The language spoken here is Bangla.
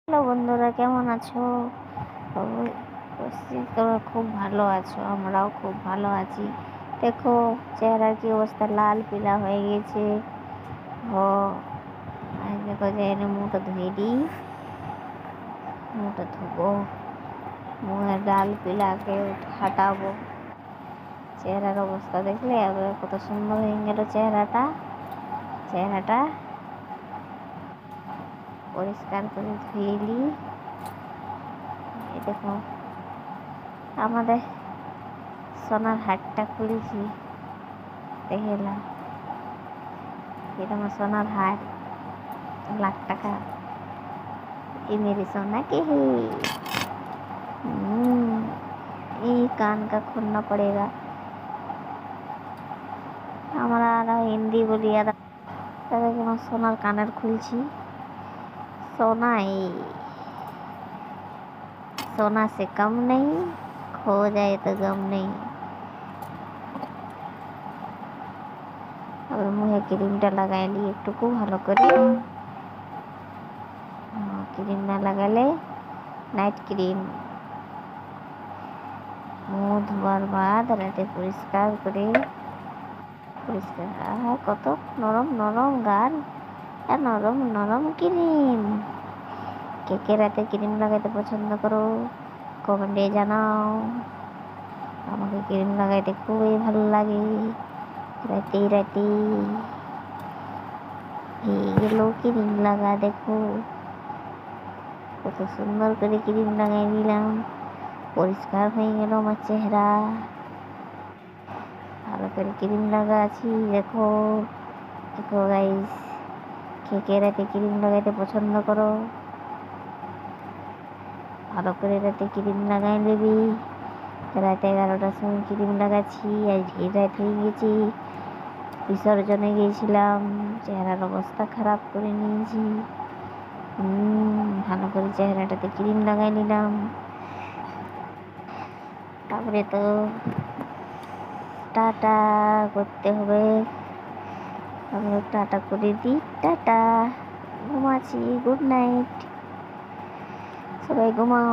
হ্যালো বন্ধুরা, কেমন আছো? অবশ্যই তোমরা খুব ভালো আছো, আমরাও খুব ভালো আছি। দেখো চেহারার কি অবস্থা, লাল পিলা হয়ে গেছে। ও দেখো যে এনে মুখটা ধুয়ে দিই, মুখটা ধুবো, মুখের লাল পিলাকে হাঁটাবো। চেহারার অবস্থা দেখলে কত সুন্দর হয়ে গেল চেহারাটা পরিষ্কার করে ধুয়ে নিই। এই দেখো আমাদের সোনার হারটা খুলেছি, দেখে এলাম। এটা আমার সোনার हार, लाख टका। ये मेरी सोना के है। ये कान का खोलना पड़ेगा। हमारा आधा हिंदी बोली आधा। तब मैं सोनार कानर खुलছি। सोना ही सोना से कम नहीं, खो जाए तो गम नहीं। अब मुझे क्रीमটা লাগাই লি একটুকু ভালো করে। ক্রিম না লাগালে নাইট ক্রিম মুখ ধোয়ার বাদ রাতে পরিষ্কার করে কত নরম নরম গাল আর নরম নরম ক্রিম। কে কে রাতে ক্রিম লাগাইতে পছন্দ করো কমেন্টে জানাও। আমাকে ক্রিম লাগাইতে খুবই ভালো লাগে। রাতে রাতে এইগুলো ক্রিম লাগা, দেখো কত সুন্দর করে ক্রিম লাগাই দিলাম, পরিষ্কার হয়ে গেল আমার চেহারা। ভালো করে ক্রিম লাগাচ্ছি, দেখো দেখো গাইস, কে কে রাতে ক্রিম লাগাইতে পছন্দ করো ভালো করে রাতে ক্রিম লাগাই নেবি। রাতে 11টার সময় ক্রিম লাগাচ্ছি, আজ ঢের রাত হয়ে গেছি, বিসর্জনে গিয়েছিলাম, চেহারার অবস্থা খারাপ করে নিয়েছি। ভালো করে চেহারাটাতে ক্রিম লাগাই নিলাম। তারপরে তো টাটা করতে হবে। আমি টাটা করে দিই, টাটা, ঘুমাচ্ছি, গুড নাইট, সবাই ঘুমাও।